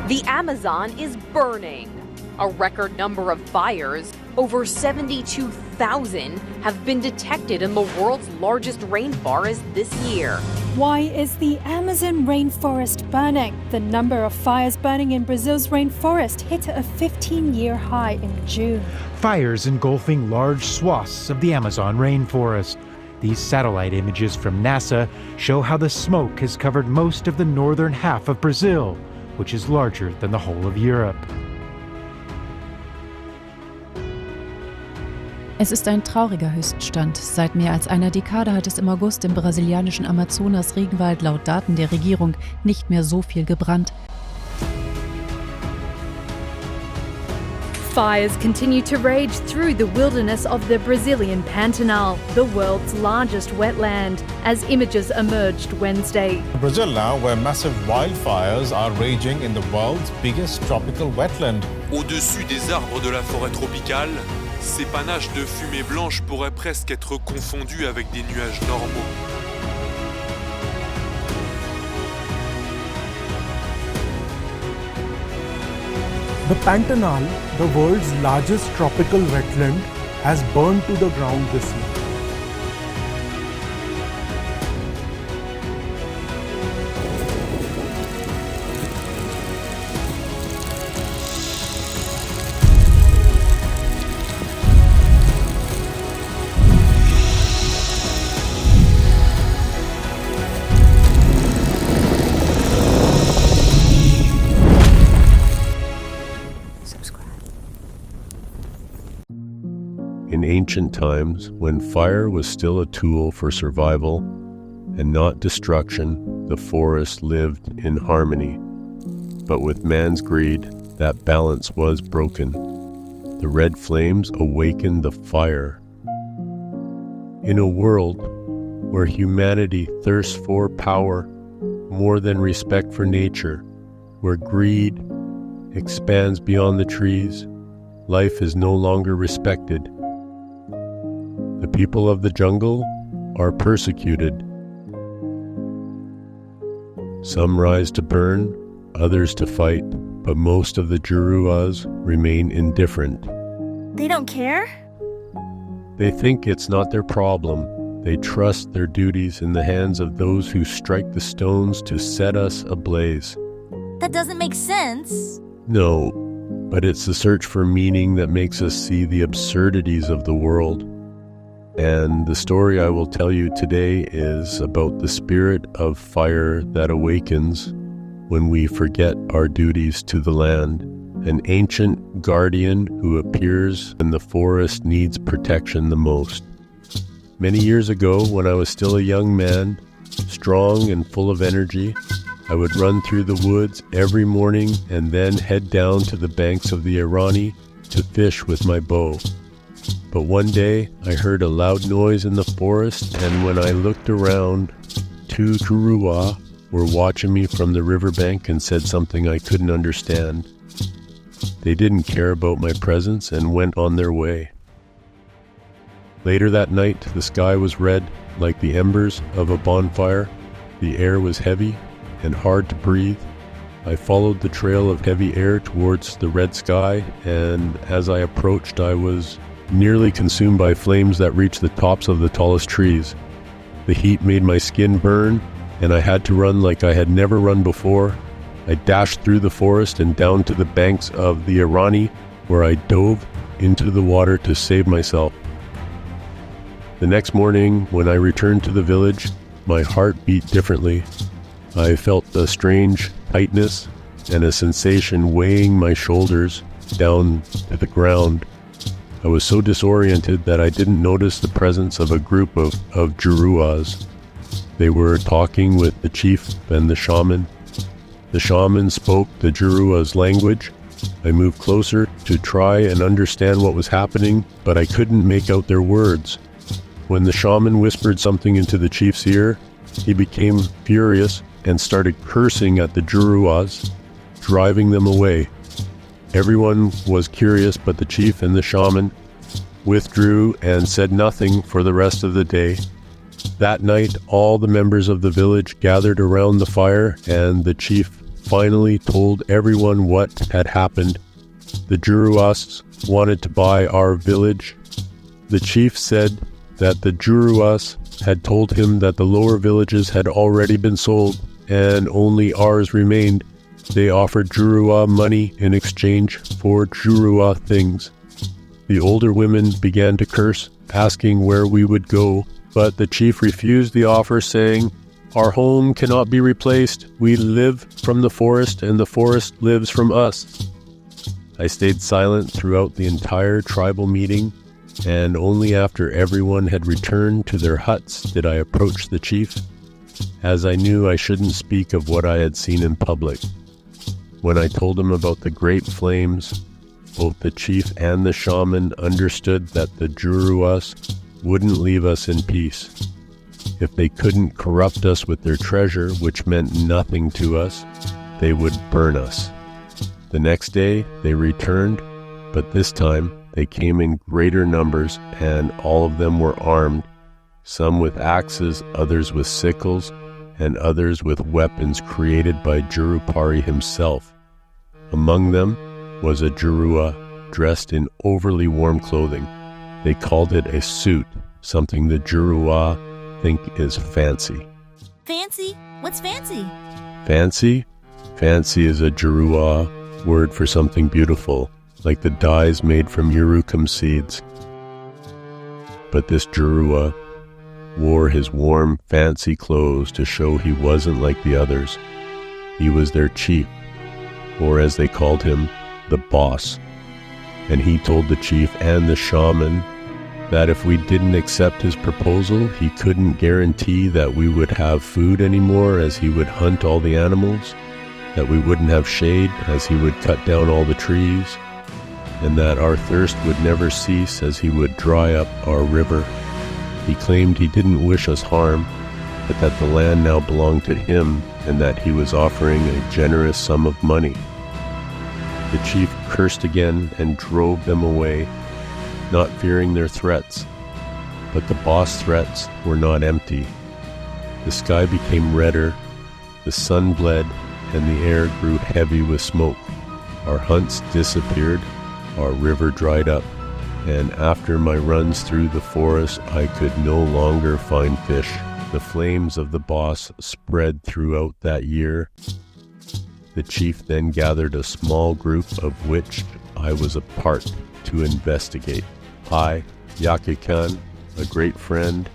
The Amazon is burning. A record number of fires, over 72,000, have been detected in the world's largest rainforest this year. Why is the Amazon rainforest burning? The number of fires burning in Brazil's rainforest hit a 15-year high in June. Fires engulfing large swaths of the Amazon rainforest. These satellite images from NASA show how the smoke has covered most of the northern half of Brazil, which is larger than the whole of Europe. Es ist ein trauriger Höchststand. Seit mehr als einer Dekade hat es im August im brasilianischen Amazonas-Regenwald laut Daten der Regierung nicht mehr so viel gebrannt. Fires continue to rage through the wilderness of the Brazilian Pantanal, the world's largest wetland, as images emerged Wednesday. Brazil now, where massive wildfires are raging in the world's biggest tropical wetland. Au-dessus des arbres de la forêt tropicale, ces panaches de fumée blanche pourraient presque être confondus avec des nuages normaux. The Pantanal, the world's largest tropical wetland, has burned to the ground this year. In ancient times, when fire was still a tool for survival and not destruction, the forest lived in harmony. But with man's greed, that balance was broken. The red flames awakened the fire. In a world where humanity thirsts for power more than respect for nature, where greed expands beyond the trees, life is no longer respected. The people of the jungle are persecuted. Some rise to burn, others to fight, but most of the Juruas remain indifferent. They don't care? They think it's not their problem. They trust their duties in the hands of those who strike the stones to set us ablaze. That doesn't make sense. No, but it's the search for meaning that makes us see the absurdities of the world. And the story I will tell you today is about the spirit of fire that awakens when we forget our duties to the land, an ancient guardian who appears when the forest needs protection the most. Many years ago, when I was still a young man, strong and full of energy, I would run through the woods every morning and then head down to the banks of the Irani to fish with my bow. But one day, I heard a loud noise in the forest, and when I looked around, two Jurua were watching me from the riverbank and said something I couldn't understand. They didn't care about my presence and went on their way. Later that night, the sky was red, like the embers of a bonfire. The air was heavy and hard to breathe. I followed the trail of heavy air towards the red sky, and as I approached, I was nearly consumed by flames that reached the tops of the tallest trees. The heat made my skin burn, and I had to run like I had never run before. I dashed through the forest and down to the banks of the Irani, where I dove into the water to save myself. The next morning, when I returned to the village, my heart beat differently. I felt a strange tightness and a sensation weighing my shoulders down to the ground. I was so disoriented that I didn't notice the presence of a group of Juruas. They were talking with the chief and the shaman. The shaman spoke the Jurua's language. I moved closer to try and understand what was happening, but I couldn't make out their words. When the shaman whispered something into the chief's ear, he became furious and started cursing at the Juruas, driving them away. Everyone was curious, but the chief and the shaman withdrew and said nothing for the rest of the day. That night, all the members of the village gathered around the fire, and the chief finally told everyone what had happened. The Juruas wanted to buy our village. The chief said that the Juruas had told him that the lower villages had already been sold and only ours remained. They offered Jurua money in exchange for Jurua things. The older women began to curse, asking where we would go, but the chief refused the offer, saying, "Our home cannot be replaced. We live from the forest, and the forest lives from us." I stayed silent throughout the entire tribal meeting, and only after everyone had returned to their huts did I approach the chief, as I knew I shouldn't speak of what I had seen in public. When I told him about the great flames, both the chief and the shaman understood that the Juruas wouldn't leave us in peace. If they couldn't corrupt us with their treasure, which meant nothing to us, they would burn us. The next day they returned, but this time they came in greater numbers, and all of them were armed, some with axes, others with sickles, and others with weapons created by Jurupari himself. Among them was a Jurua dressed in overly warm clothing. They called it a suit, something the Jurua think is fancy. Fancy? What's fancy? Fancy? Fancy is a Jurua word for something beautiful, like the dyes made from urucum seeds. But this Jurua wore his warm, fancy clothes to show he wasn't like the others. He was their chief, or as they called him, the boss. And he told the chief and the shaman that if we didn't accept his proposal, he couldn't guarantee that we would have food anymore, as he would hunt all the animals, that we wouldn't have shade, as he would cut down all the trees, and that our thirst would never cease, as he would dry up our river. He claimed he didn't wish us harm, but that the land now belonged to him, and that he was offering a generous sum of money. The chief cursed again and drove them away, not fearing their threats. But the boss' threats were not empty. The sky became redder, the sun bled, and the air grew heavy with smoke. Our hunts disappeared, our river dried up, and after my runs through the forest, I could no longer find fish. The flames of the boss spread throughout that year. The chief then gathered a small group, of which I was a part, to investigate. I, Yakikan, a great friend,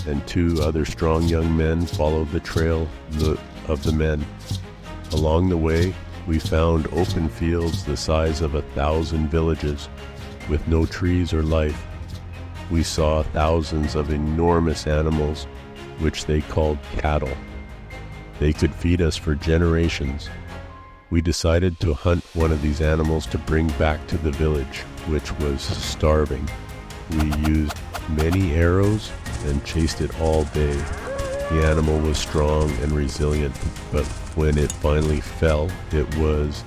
and 2 other strong young men followed the trail of the men. Along the way, we found open fields the size of 1,000 villages, with no trees or life. We saw thousands of enormous animals, which they called cattle. They could feed us for generations. We decided to hunt one of these animals to bring back to the village, which was starving. We used many arrows and chased it all day. The animal was strong and resilient, but when it finally fell, it was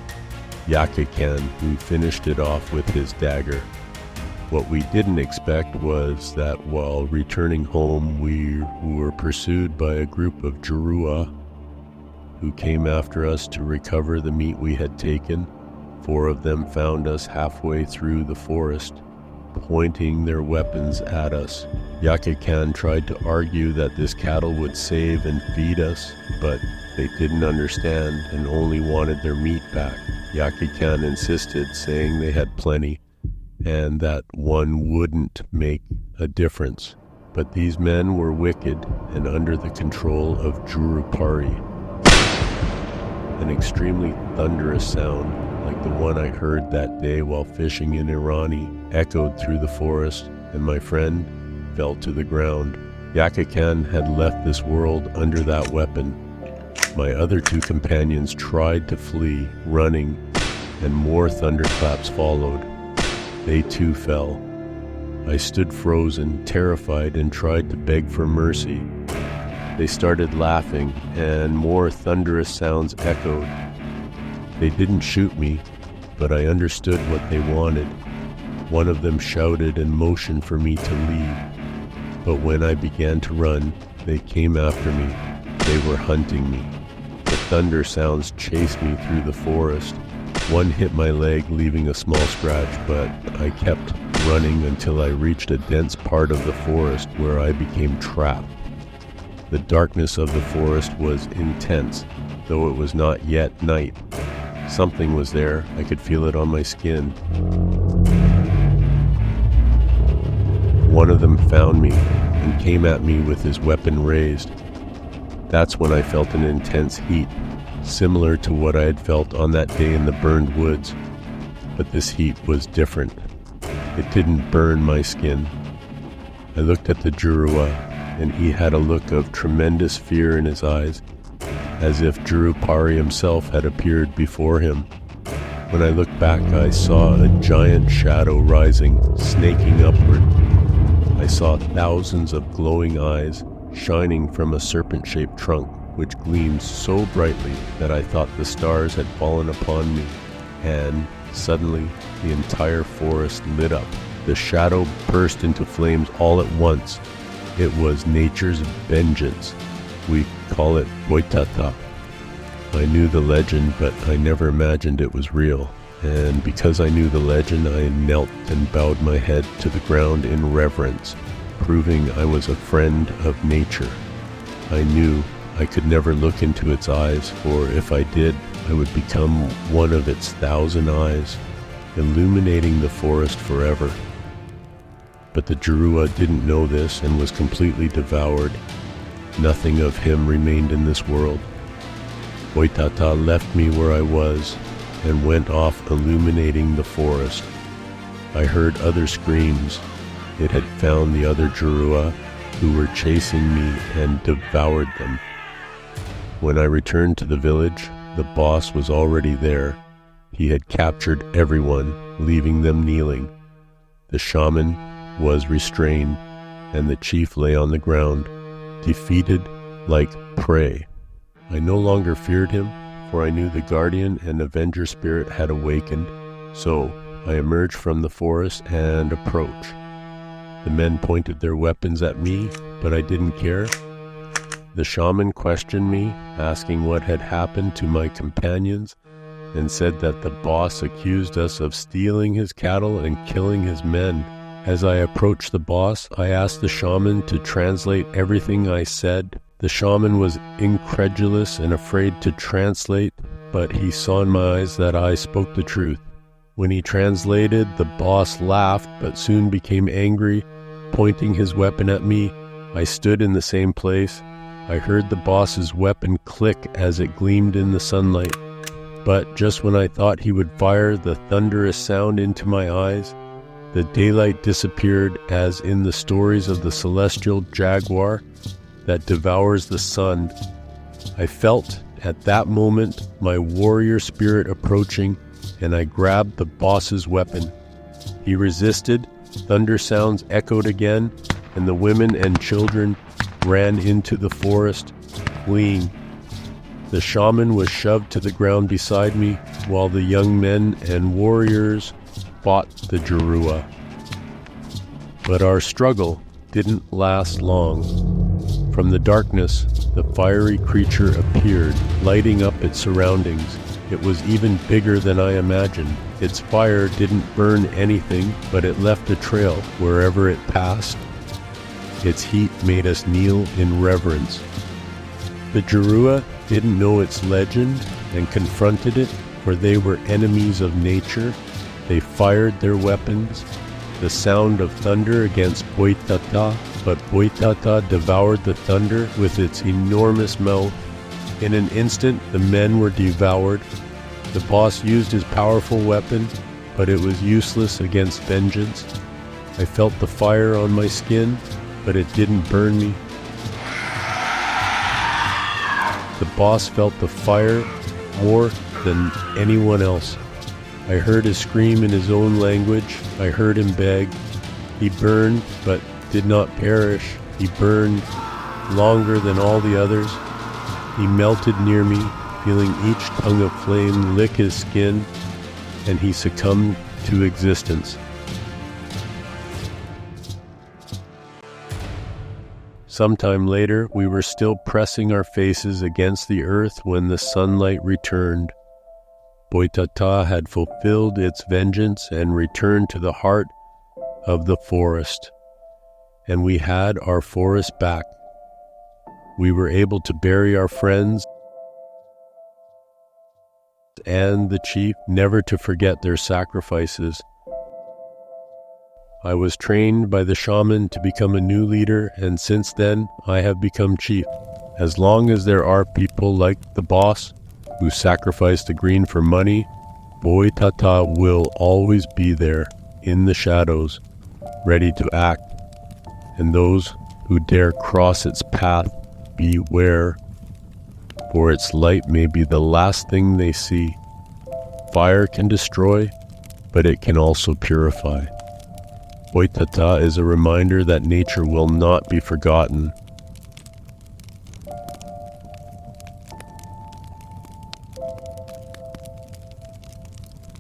Yakikan who finished it off with his dagger. What we didn't expect was that while returning home, we were pursued by a group of Jurua who came after us to recover the meat we had taken. 4 of them found us halfway through the forest, pointing their weapons at us. Yakikan tried to argue that this cattle would save and feed us, but they didn't understand and only wanted their meat back. Yakikan insisted, saying they had plenty, and that one wouldn't make a difference. But these men were wicked and under the control of Jurupari. An extremely thunderous sound, like the one I heard that day while fishing in Irani, echoed through the forest, and my friend fell to the ground. Yakikan had left this world under that weapon. My other 2 companions tried to flee, running, and more thunderclaps followed. They too fell. I stood frozen, terrified, and tried to beg for mercy. They started laughing, and more thunderous sounds echoed. They didn't shoot me, but I understood what they wanted. One of them shouted and motioned for me to leave. But when I began to run, they came after me. They were hunting me. The thunder sounds chased me through the forest. One hit my leg, leaving a small scratch, but I kept running until I reached a dense part of the forest where I became trapped. The darkness of the forest was intense, though it was not yet night. Something was there. I could feel it on my skin. One of them found me and came at me with his weapon raised. That's when I felt an intense heat, similar to what I had felt on that day in the burned woods. But this heat was different. It didn't burn my skin. I looked at the Jurua, and he had a look of tremendous fear in his eyes, as if Jurupari himself had appeared before him. When I looked back, I saw a giant shadow rising, snaking upward. I saw thousands of glowing eyes shining from a serpent-shaped trunk, which gleamed so brightly that I thought the stars had fallen upon me. And suddenly, the entire forest lit up. The shadow burst into flames all at once. It was nature's vengeance. We call it Boitata. I knew the legend, but I never imagined it was real. And because I knew the legend, I knelt and bowed my head to the ground in reverence, proving I was a friend of nature. I knew I could never look into its eyes, for if I did, I would become one of its 1,000 eyes, illuminating the forest forever. But the Jurua didn't know this and was completely devoured. Nothing of him remained in this world. Boitata left me where I was and went off illuminating the forest. I heard other screams. It had found the other Jurua who were chasing me and devoured them. When I returned to the village, the boss was already there. He had captured everyone, leaving them kneeling. The shaman was restrained, and the chief lay on the ground, defeated like prey. I no longer feared him, for I knew the guardian and avenger spirit had awakened, so I emerged from the forest and approached. The men pointed their weapons at me, but I didn't care. The shaman questioned me, asking what had happened to my companions, and said that the boss accused us of stealing his cattle and killing his men. As I approached the boss, I asked the shaman to translate everything I said. The shaman was incredulous and afraid to translate, but he saw in my eyes that I spoke the truth. When he translated, the boss laughed, but soon became angry, pointing his weapon at me. I stood in the same place. I heard the boss's weapon click as it gleamed in the sunlight. But just when I thought he would fire the thunderous sound into my eyes, the daylight disappeared as in the stories of the celestial jaguar that devours the sun. I felt at that moment my warrior spirit approaching, and I grabbed the boss's weapon. He resisted, thunder sounds echoed again, and the women and children ran into the forest, fleeing. The shaman was shoved to the ground beside me, while the young men and warriors fought the Jurua. But our struggle didn't last long. From the darkness, the fiery creature appeared, lighting up its surroundings. It was even bigger than I imagined. Its fire didn't burn anything, but it left a trail wherever it passed. Its heat made us kneel in reverence. The Jurua didn't know its legend and confronted it, for they were enemies of nature. They fired their weapons. The sound of thunder against Boitata, but Boitata devoured the thunder with its enormous mouth. In an instant, the men were devoured. The boss used his powerful weapon, but it was useless against vengeance. I felt the fire on my skin, but it didn't burn me. The boss felt the fire more than anyone else. I heard his scream in his own language. I heard him beg. He burned, but did not perish. He burned longer than all the others. He melted near me, feeling each tongue of flame lick his skin, and he succumbed to existence. Sometime later, we were still pressing our faces against the earth when the sunlight returned. Boitata had fulfilled its vengeance and returned to the heart of the forest, and we had our forest back. We were able to bury our friends and the chief, never to forget their sacrifices. I was trained by the shaman to become a new leader, and since then I have become chief. As long as there are people like the boss who sacrifice the green for money, Boitata will always be there in the shadows, ready to act. And those who dare cross its path, beware, for its light may be the last thing they see. Fire can destroy, but it can also purify. Boitata is a reminder that nature will not be forgotten,